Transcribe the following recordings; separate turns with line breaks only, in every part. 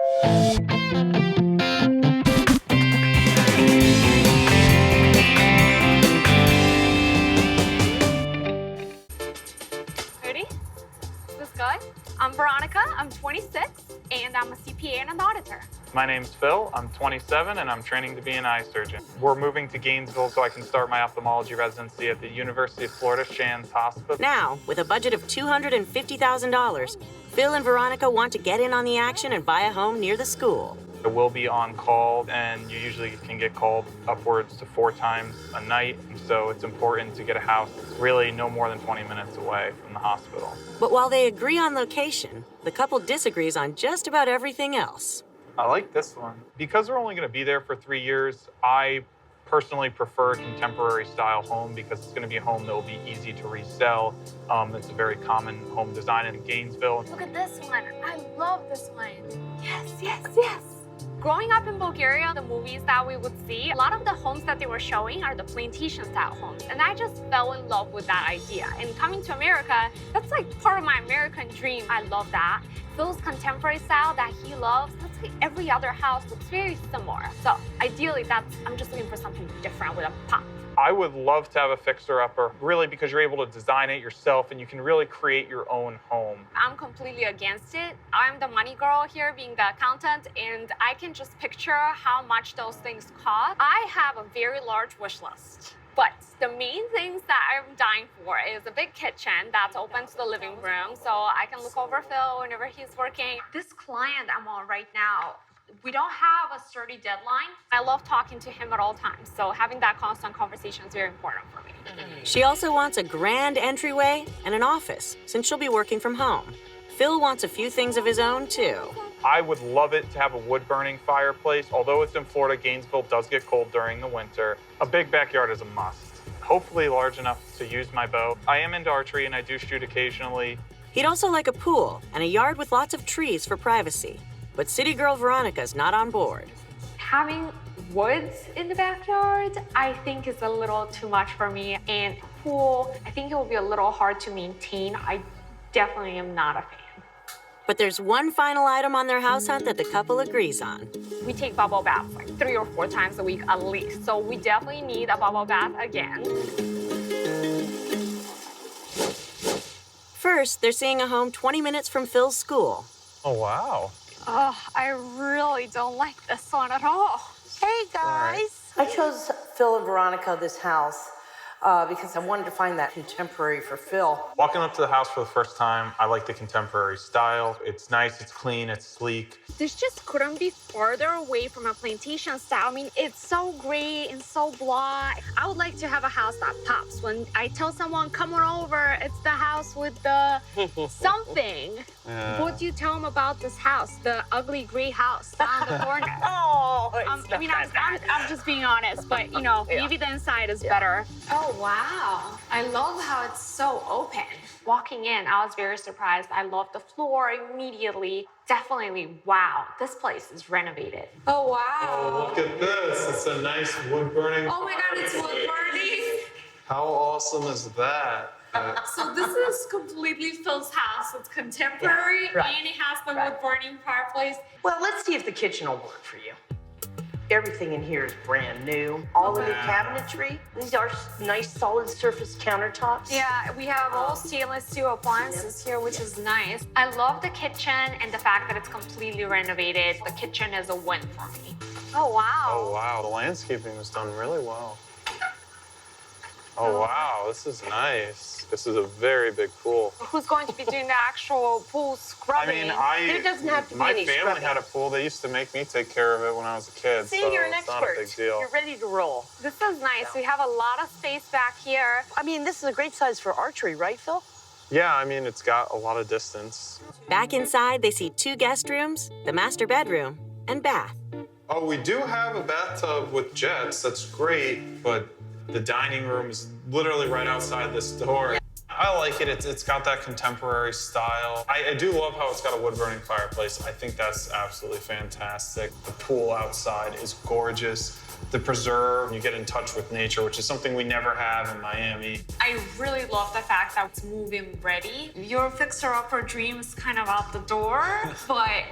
Ready? Is this good? I'm Veronica, I'm 26, and I'm a CPA and an auditor.
My name's Phil, I'm 27, and I'm training to be an eye surgeon. We're moving to Gainesville so I can start my ophthalmology residency at the University of Florida Shands Hospital.
Now, with a budget of $250,000, Phil and Veronica want to get in on the action and buy a home near the school.
It will be on call, and you usually can get called upwards to 4 times a night, so it's important to get a house really no more than 20 minutes away from the hospital.
But while they agree on location, the couple disagrees on just about everything else.
I like this one. Because we're only going to be there for 3 years, I personally prefer a contemporary style home because it's going to be a home that will be easy to resell. It's a very common home design in Gainesville.
Look at this one. I love this one. Yes, yes, yes. Growing up in Bulgaria, the movies that we would see, a lot of the homes that they were showing are the plantation-style homes. And I just fell in love with that idea. And coming to America, that's like part of my American dream. I love that. Phil's contemporary style that he loves, that's like every other house looks very similar. So ideally, I'm just looking for something different with a pop.
I would love to have a fixer-upper, really, because you're able to design it yourself and you can really create your own home.
I'm completely against it. I'm the money girl here, being the accountant, and I can just picture how much those things cost. I have a very large wish list. But the main things that I'm dying for is a big kitchen that's open to the living room, so I can look over Phil whenever he's working. This client I'm on right now, we don't have a sturdy deadline. I love talking to him at all times, so having that constant conversation is very important for me.
She also wants a grand entryway and an office, since she'll be working from home. Phil wants a few things of his own, too.
I would love it to have a wood-burning fireplace. Although it's in Florida, Gainesville does get cold during the winter. A big backyard is a must. Hopefully large enough to use my bow. I am into archery and I do shoot occasionally.
He'd also like a pool and a yard with lots of trees for privacy. But city girl Veronica's not on board.
Having woods in the backyard, I think is a little too much for me. And a pool, I think it will be a little hard to maintain. I definitely am not a fan.
But there's one final item on their house hunt that the couple agrees on.
We take bubble baths like 3 or 4 times a week at least. So we definitely need a bubble bath again.
First, they're seeing a home 20 minutes from Phil's school.
Oh, wow.
Oh, I really don't like this one at all.
Hey, guys. I chose Phil and Veronica this house because I wanted to find that contemporary for Phil.
Walking up to the house for the first time, I like the contemporary style. It's nice, it's clean, it's sleek.
This just couldn't be further away from a plantation style. I mean, it's so gray and so blah. I would like to have a house that pops. When I tell someone, come on over, it's the house with the something. Yeah. What do you tell them about this house? The ugly gray house down the corner.
Oh,
I'm just being honest, but you know, maybe the inside is better. Oh, wow. I love how it's so open. Walking in, I was very surprised. I loved the floor immediately. Definitely, wow, this place is renovated. Oh, wow.
Oh, look at this. It's a nice wood-burning.
Oh my God, it's wood-burning.
How awesome is that?
So this is completely Phil's house. It's contemporary, and it has the wood-burning fireplace.
Well, let's see if the kitchen will work for you. Everything in here is brand new. All the new cabinetry. These are nice solid surface countertops.
Yeah, we have all stainless steel appliances here, which is nice. I love the kitchen and the fact that it's completely renovated. The kitchen is a win for me. Oh, wow.
Oh, wow. The landscaping was done really well. Oh, wow. This is nice. This is a very big pool.
Who's going to be doing the actual pool scrubbing?
I mean,
there doesn't have to be any
my family had a pool. They used to make me take care of it when I was a kid.
See,
so
you're an
it's
expert.
Not a big deal.
You're ready to roll.
This is nice. We have a lot of space back here.
I mean, this is a great size for archery, right, Phil?
Yeah, I mean, it's got a lot of distance.
Back inside, they see 2 guest rooms, the master bedroom, and bath.
Oh, we do have a bathtub with jets. That's great, but the dining room is literally right outside this door. I like it. It's got that contemporary style. I do love how it's got a wood-burning fireplace. I think that's absolutely fantastic. The pool outside is gorgeous. The preserve, you get in touch with nature, which is something we never have in Miami.
I really love the fact that it's move-in ready. Your fixer-upper dream is kind of out the door, but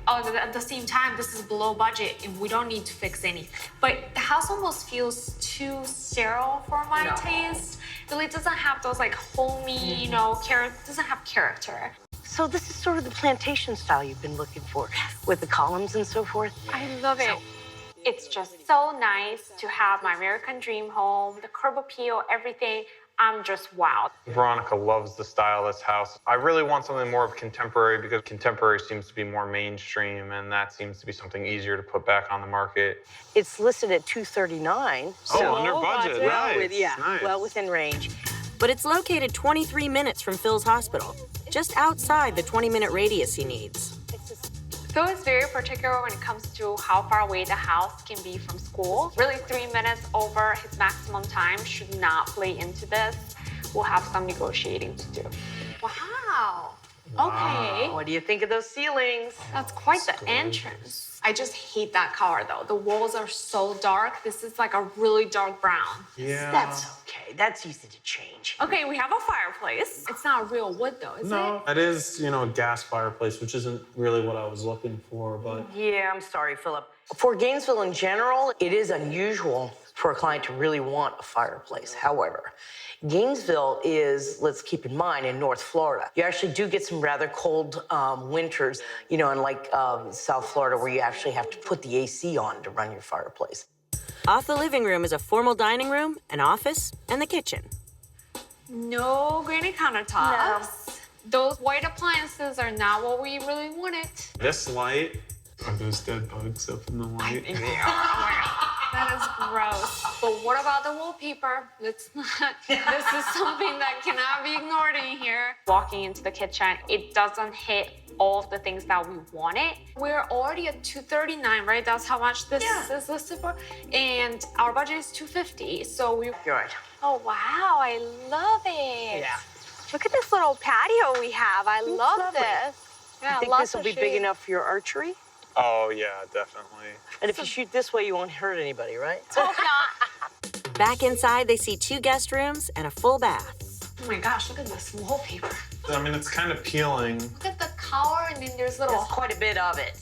at the same time, this is below budget and we don't need to fix anything. But the house almost feels too sterile for my taste. It really doesn't have those like homey, doesn't have character.
So this is sort of the plantation style you've been looking for, with the columns and so forth?
I love it. It's just so nice to have my American dream home, the curb appeal, everything. I'm just wowed.
Veronica loves the style of this house. I really want something more of contemporary because contemporary seems to be more mainstream, and that seems to be something easier to put back on the market.
It's listed at $239.
So under budget, nice.
Nice. Well within range.
But it's located 23 minutes from Phil's hospital, just outside the 20-minute radius he needs.
Phil is very particular when it comes to how far away the house can be from school. Really, 3 minutes over his maximum time should not play into this. We'll have some negotiating to do. Wow. Okay.
What do you think of those ceilings?
That's quite the entrance. I just hate that color though. The walls are so dark. This is like a really dark brown.
Yeah.
That's okay. That's easy to change.
Okay, we have a fireplace. It's not real wood though, is it?
It is, a gas fireplace, which isn't really what I was looking for, but
Yeah, I'm sorry, Philip. For Gainesville in general, it is unusual for a client to really want a fireplace. However, Gainesville is, let's keep in mind, in North Florida. You actually do get some rather cold winters, unlike South Florida, where you actually have to put the AC on to run your fireplace.
Off the living room is a formal dining room, an office, and the kitchen.
No granite countertops. Those white appliances are not what we really wanted.
this light, are those dead bugs up in the light?
Oh my God. That is gross. But what about the wallpaper? Let's not. This is something that cannot be ignored in here. Walking into the kitchen, it doesn't hit all of the things that we wanted. We're already at $239, right? That's how much this is listed for. And our budget is $250. So we.
You're right.
Oh wow, I love it.
Yeah.
Look at this little patio we have. I love
lovely.
this. Yeah,
You think
lots
this will
of
be big
shade.
enough for your archery?
Oh, yeah, definitely.
And if you shoot this way, you won't hurt anybody, right?
Hope not.
Back inside, they see 2 guest rooms and a full bath.
Oh my gosh, look at this wallpaper.
It's kind of peeling.
Look at the color, and then there's little.
There's quite a bit of it,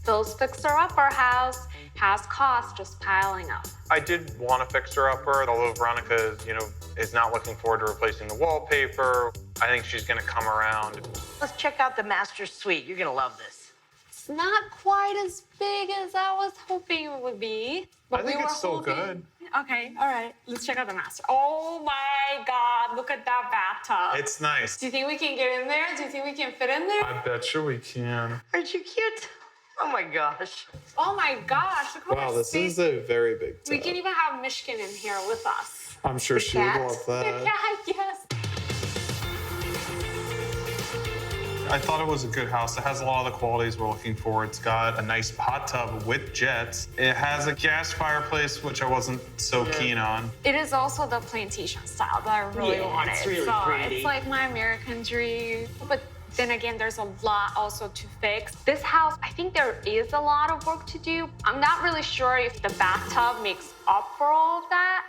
Phil's fixer-upper house has costs just piling up.
I did want a fixer-upper, although Veronica, is not looking forward to replacing the wallpaper. I think she's gonna come around.
Let's check out the master suite. You're gonna love this.
It's not quite as big as I was hoping it would be. But
I think
we were
it's still
hoping...
good.
Okay, all right. Let's check out the master. Oh my God, look at that bathtub.
It's nice.
Do you think we can get in there? Do you think we can fit in there?
I bet you we can.
Aren't you cute? Oh my gosh.
Oh my gosh, look how
Wow,
much
this
space.
is a very big tub.
We can even have Michigan in here with us.
I'm sure she would
cat?
love that.
Yeah, yes.
I thought it was a good house. It has a lot of the qualities we're looking for. It's got a nice hot tub with jets. It has a gas fireplace, which I wasn't so keen on.
It is also the plantation style that I really wanted.
it's really
so
pretty.
it's like my American dream. But then again, there's a lot also to fix. This house, I think there is a lot of work to do. I'm not really sure if the bathtub makes up for all of that.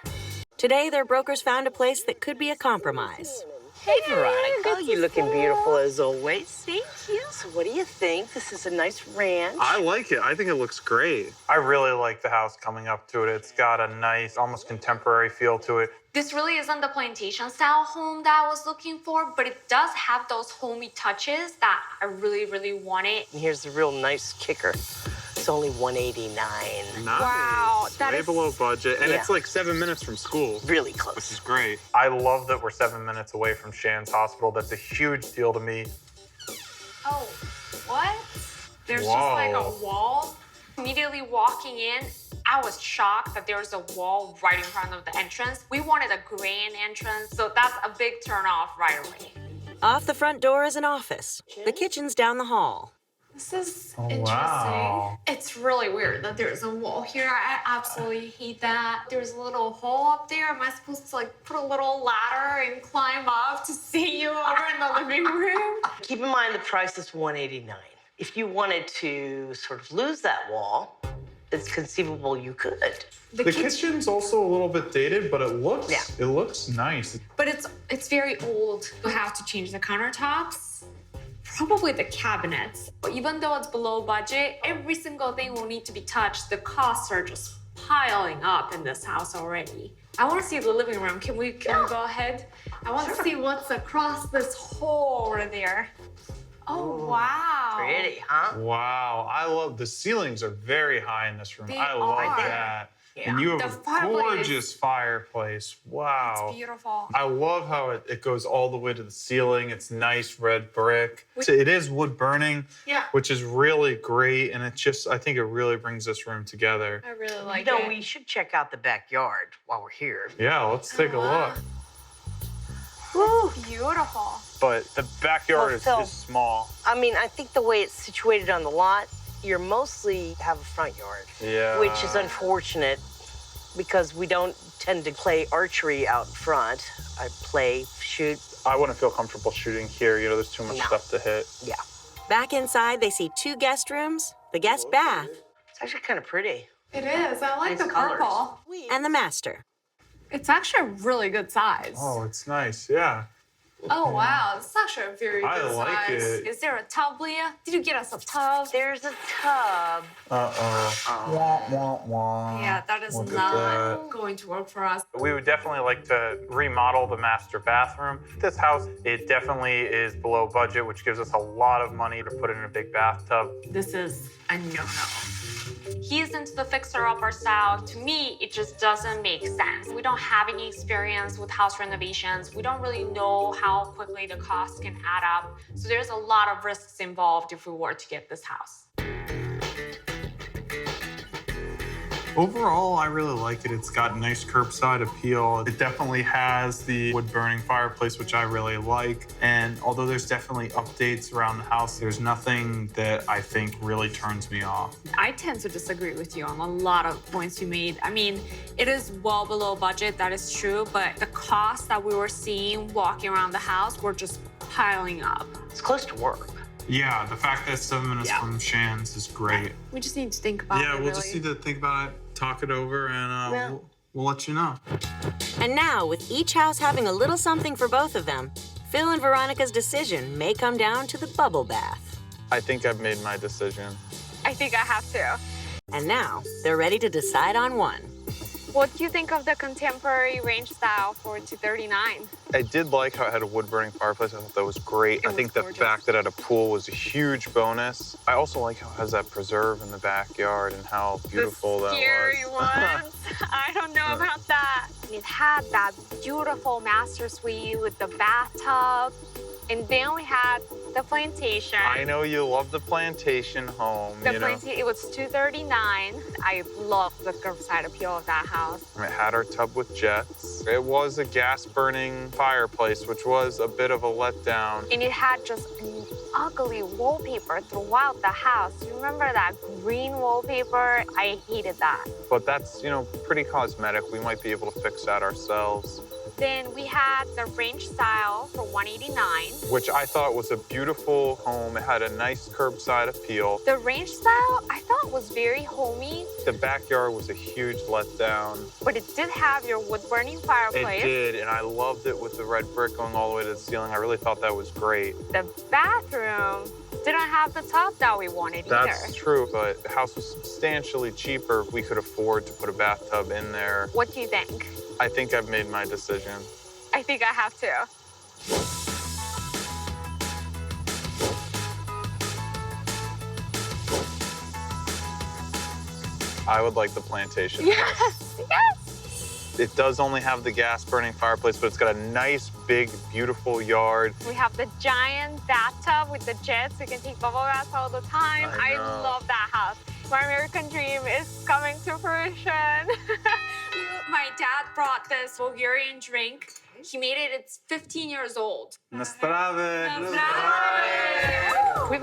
Today, their brokers found a place that could be a compromise.
Hey, Veronica, you're looking beautiful as always. Thank you. So what do you think? This is a nice ranch.
I like it. I think it looks great.
I really like the house coming up to it. It's got a nice, almost contemporary feel to it.
This really isn't the plantation style home that I was looking for, but it does have those homey touches that I really, really wanted.
And here's the real nice kicker. It's only $189.
Nice.
Wow, that
way
is-
below budget. And
Yeah.
it's like 7 minutes from school,
Really
which
close.
is great.
I love that we're 7 minutes away from Shands Hospital. That's a huge deal to me.
Oh, what? There's just like a
Whoa.
wall. Immediately walking in, I was shocked that there was a wall right in front of the entrance. We wanted a grand entrance, so that's a big turn off right away.
Off the front door is an office. The kitchen's down the hall.
This is
Oh,
interesting.
wow.
It's really weird that there's a wall here. I absolutely hate that. There's a little hole up there. Am I supposed to like put a little ladder and climb up to see you over in the living room?
Keep in mind the price is $189. If you wanted to sort of lose that wall, it's conceivable you could.
The kitchen's also a little bit dated, but it looks nice.
But it's very old. You'll have to change the countertops. Probably the cabinets. But even though it's below budget, every single thing will need to be touched. The costs are just piling up in this house already. I want to see the living room. Can we go ahead? I want to see what's across this hole over there. Oh, wow.
Pretty, huh?
Wow, I love the ceilings are very high in this room.
They
I love
are.
that.
Yeah.
And you have
The
a
fireplace.
gorgeous fireplace. Wow.
It's beautiful.
I love how it goes all the way to the ceiling. It's nice red brick. It is wood burning,
Yeah.
which is really great. And I think it really brings this room together.
I really like
You know,
it.
we should check out the backyard while we're here.
Yeah, let's take a
Wow.
look.
Woo.
Beautiful.
But the backyard
Well, Phil-
is small.
I mean, I think the way it's situated on the lot, you're mostly have a front yard,
Yeah.
which is unfortunate because we don't tend to play archery out front. I shoot.
I wouldn't feel comfortable shooting here. You know, there's too much
No.
stuff to hit.
Yeah.
Back inside, they see 2 guest rooms, the guest bath,
It's actually kind of pretty.
It is. I like
Nice
the
colors.
purple.
and the master.
It's actually a really good size.
Oh, it's nice. Yeah.
Oh, wow. This is actually a very
I
good
like
size.
it.
Is there a tub, Leah? Did you get us a tub?
There's a tub.
Uh-oh. Wah, wah, wah.
Yeah, that is
Look at
not
that.
going to work for us.
We would definitely like to remodel the master bathroom. This house, it definitely is below budget, which gives us a lot of money to put in a big bathtub.
This is a no-no. He's into the fixer-upper style. To me, it just doesn't make sense. We don't have any experience with house renovations. We don't really know how quickly the costs can add up. So there's a lot of risks involved if we were to get this house.
Overall, I really like it. It's got nice curbside appeal. It definitely has the wood-burning fireplace, which I really like. And although there's definitely updates around the house, there's nothing that I think really turns me off.
I tend to disagree with you on a lot of points you made. I mean, it is well below budget, that is true, but the costs that we were seeing walking around the house were just piling up.
It's close to work.
Yeah, the fact that it's 7 minutes
Yeah.
from Shan's is great.
We just need to think about it,
Yeah, we'll
really.
just need to think about it, talk it over, and
Well-
we'll let you know.
And now, with each house having a little something for both of them, Phil and Veronica's decision may come down to the bubble bath.
I think I've made my decision.
I think I have to.
And now, they're ready to decide on one.
What do you think of the contemporary range style for $239?
I did like how it had a wood-burning fireplace. I thought that was great. I
was
think the
gorgeous.
fact that it had a pool was a huge bonus. I also like how it has that preserve in the backyard and how beautiful
the
that
scary
was.
ones. I don't know about that. It had that beautiful master suite with the bathtub. And then we had the plantation.
I know you love the plantation home,
The
you know.
plantation, it was $239. I love the curbside appeal of that house.
It had our tub with jets. It was a gas-burning fireplace, which was a bit of a letdown.
And it had just an ugly wallpaper throughout the house. You remember that green wallpaper? I hated that.
But that's, you know, pretty cosmetic. We might be able to fix that ourselves.
Then we had the range style for $189.
Which I thought was a beautiful home. It had a nice curbside appeal.
The range style I thought was very homey,
The backyard was a huge letdown.
but it did have your wood-burning
It
fireplace.
did, and I loved it with the red brick going all the way to the ceiling. I really thought that was great.
The bathroom didn't have the tub that we wanted
That's
either.
true, but the house was substantially cheaper. We could afford to put a bathtub in there.
What do you think?
I think I've made my decision.
I think I have to.
I would like the plantation.
Yes, yes.
It does only have the gas-burning fireplace, but it's got a nice, big, beautiful yard.
We have the giant bathtub with the jets. We can take bubble baths all the time.
I
I
know.
love that house. My American dream is coming to fruition. My dad brought this Bulgarian drink. He made it, it's 15 years old. We've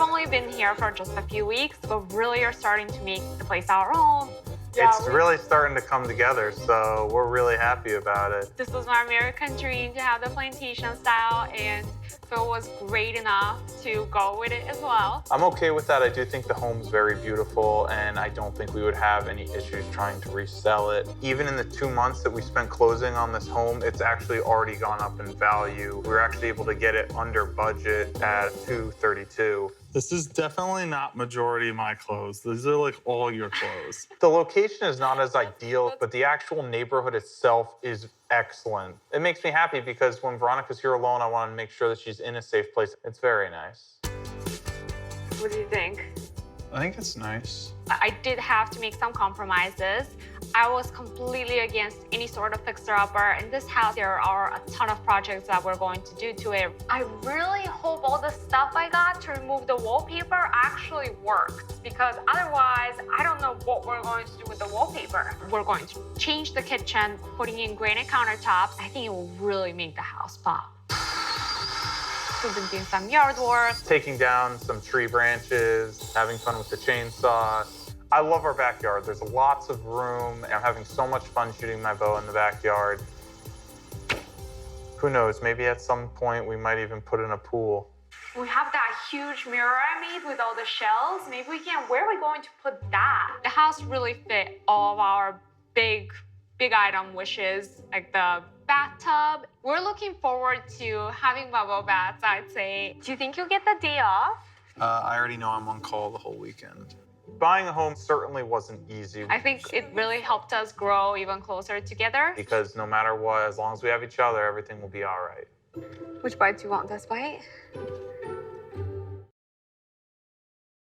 only been here for just a few weeks, but really are starting to make the place our own.
It's really starting to come together, so we're really happy about it.
This was my American dream to have the plantation style, and Phil was great enough to go with it as well.
I'm okay with that. I do think the home's very beautiful, and I don't think we would have any issues trying to resell it. Even in the 2 months that we spent closing on this home, it's actually already gone up in value. We were actually able to get it under budget at $232.
This is definitely not majority of my clothes. These are like all your clothes.
The location is not as ideal, but the actual neighborhood itself is excellent. It makes me happy because when Veronica's here alone, I want to make sure that she's in a safe place. It's very nice.
What do you think?
I think it's nice.
I did have to make some compromises. I was completely against any sort of fixer-upper. In this house, there are a ton of projects that we're going to do to it. I really hope all the stuff I got to remove the wallpaper actually worked, because otherwise, I don't know what we're going to do with the wallpaper. We're going to change the kitchen, putting in granite countertops. I think it will really make the house pop. We've been doing some yard work.
Taking down some tree branches, having fun with the chainsaw. I love our backyard. There's lots of room. I'm having so much fun shooting my bow in the backyard. Who knows, maybe at some point we might even put in a pool.
We have that huge mirror I made with all the shells. Maybe we can, where are we going to put that? The house really fit all of our big item wishes, like the bathtub. We're looking forward to having bubble baths, I'd say. Do you think you'll get the day off?
I already know I'm on call the whole weekend.
Buying a home certainly wasn't easy.
I think it really helped us grow even closer together.
Because no matter what, as long as we have each other, everything will be all right.
Which bite do you want? This bite?